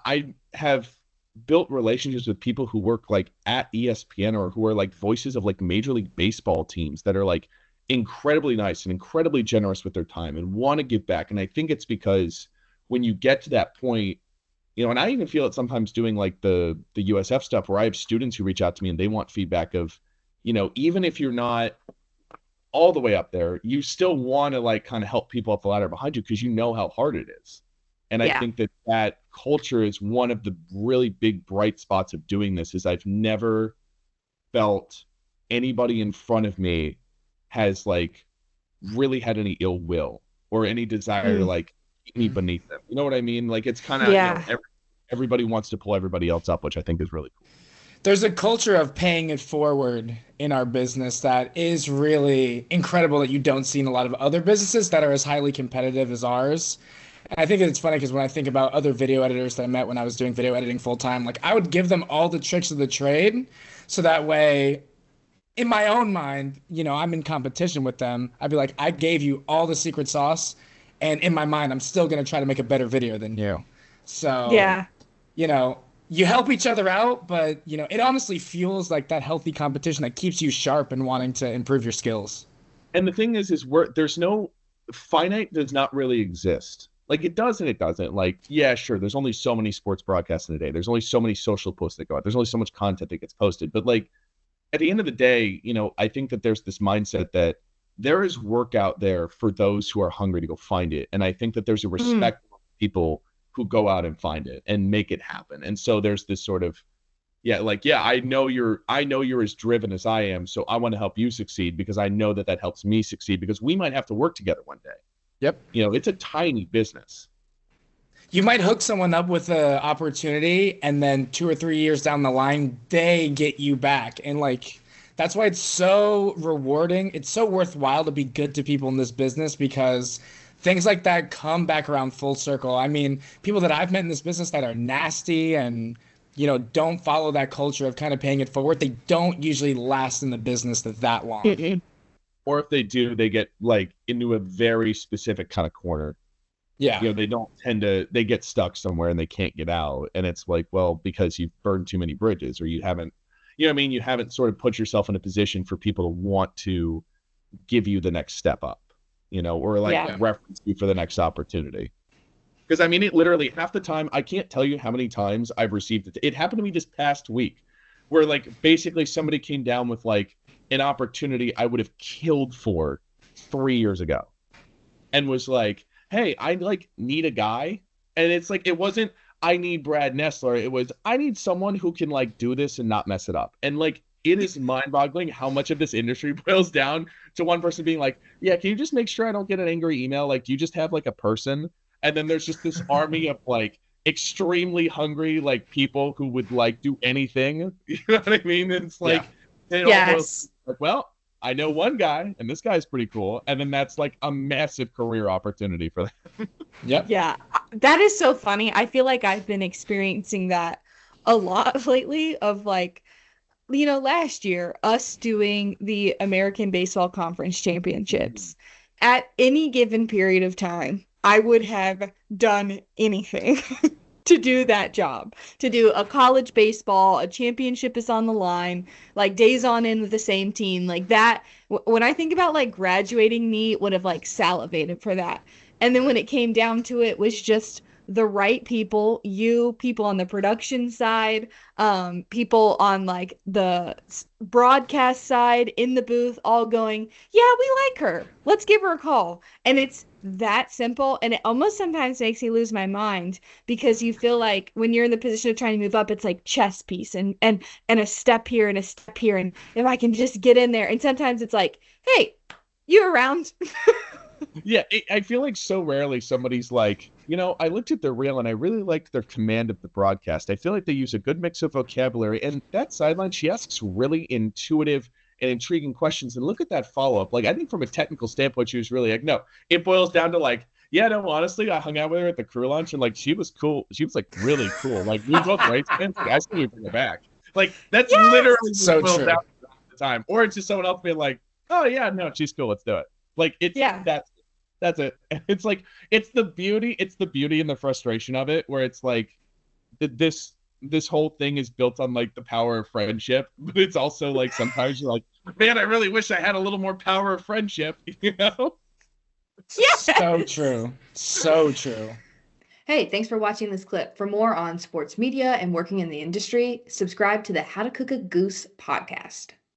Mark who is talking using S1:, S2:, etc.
S1: I have built relationships with people who work like at ESPN or who are like voices of like Major League Baseball teams that are like incredibly nice and incredibly generous with their time and want to give back. And I think it's because when you get to that point, and I even feel it sometimes doing like the USF stuff where I have students who reach out to me and they want feedback of, even if you're not all the way up there, you still want to like kind of help people up the ladder behind you because you know how hard it is. And I
S2: Yeah.
S1: think that culture is one of the really big bright spots of doing this is I've never felt anybody in front of me has like really had any ill will or any desire to
S2: Mm.
S1: like keep me beneath them. You know what I mean? Like it's kind of,
S2: Yeah.
S1: everybody wants to pull everybody else up, which I think is really cool.
S3: There's a culture of paying it forward in our business that is really incredible that you don't see in a lot of other businesses that are as highly competitive as ours. And I think it's funny because when I think about other video editors that I met when I was doing video editing full time, like I would give them all the tricks of the trade so that way in my own mind, I'm in competition with them. I'd be like, I gave you all the secret sauce, and in my mind, I'm still gonna try to make a better video than you. So,
S2: Yeah.
S3: you know, you help each other out, but it honestly feels like that healthy competition that keeps you sharp and wanting to improve your skills.
S1: And the thing is there's no finite does not really exist. Like it does and it doesn't. Like, yeah, sure, there's only so many sports broadcasts in a day. There's only so many social posts that go out. There's only so much content that gets posted. But like at the end of the day, I think that there's this mindset that there is work out there for those who are hungry to go find it. And I think that there's a
S2: Mm.
S1: respect for people who go out and find it and make it happen. And so there's this sort of, yeah, like, yeah, I know you're as driven as I am. So I want to help you succeed because I know that helps me succeed because we might have to work together one day.
S3: Yep.
S1: It's a tiny business.
S3: You might hook someone up with an opportunity, and then 2 or 3 years down the line, they get you back. And like, that's why it's so rewarding. It's so worthwhile to be good to people in this business because things like that come back around full circle. I mean, people that I've met in this business that are nasty and, don't follow that culture of kind of paying it forward, they don't usually last in the business that long.
S2: Mm-mm.
S1: Or if they do, they get like into a very specific kind of corner.
S3: Yeah.
S1: They don't tend to, they get stuck somewhere and they can't get out. And it's like, well, because you've burned too many bridges or you haven't, what I mean? You haven't sort of put yourself in a position for people to want to give you the next step up, or like
S2: Yeah.
S1: reference you for the next opportunity. Because I mean, it literally half the time, I can't tell you how many times I've received it. It happened to me this past week where like basically somebody came down with like an opportunity I would have killed for 3 years ago and was like, hey, I like need a guy. And it's like, it wasn't, I need Brad Nessler. It was, I need someone who can like do this and not mess it up. And like, it is mind boggling how much of this industry boils down to one person being like, yeah, can you just make sure I don't get an angry email? Like, do you just have like a person? And then there's just this army of like extremely hungry, like people who would like do anything. You know what I mean? And it's like, it almost
S2: Yes.
S1: like, well, I know one guy and this guy's pretty cool. And then that's like a massive career opportunity for them.
S3: Yep.
S2: Yeah. That is so funny. I feel like I've been experiencing that a lot lately of like, last year, us doing the American Baseball Conference Championships. At any given period of time, I would have done anything to do that job, to do a college baseball, a championship is on the line, like days on end with the same team, like that. When I think about like graduating, me would have like salivated for that. And then when it came down to it, was just the right people, people on the production side, people on like the broadcast side in the booth, all going, yeah, we like her. Let's give her a call. And it's that simple. And it almost sometimes makes me lose my mind because you feel like when you're in the position of trying to move up, it's like chess piece and a step here and a step here. And if I can just get in there. And sometimes it's like, hey, you around?
S1: Yeah, I feel like so rarely somebody's like, I looked at their reel and I really liked their command of the broadcast. I feel like they use a good mix of vocabulary. And that sideline, she asks really intuitive and intriguing questions. And look at that follow-up. Like, I think from a technical standpoint, she was really like, no, it boils down to like, yeah, no, honestly, I hung out with her at the crew lunch and like, she was cool. She was like really cool. Like, we both Rays fans. Like, I still bring her back. Like, that's literally what
S3: So
S1: it boils
S3: true.
S1: down to at the time. Or it's just someone else being like, oh, yeah, no, she's cool. Let's do it. Like, it's
S2: Yeah.
S1: that's it. It's like it's the beauty and the frustration of it where it's like this whole thing is built on like the power of friendship, but it's also like sometimes you're like, man, I really wish I had a little more power of friendship, you know?
S2: Yeah.
S3: So true. So true.
S4: Hey, thanks for watching this clip. For more on sports media and working in the industry, subscribe to the How to Cook a Goose podcast.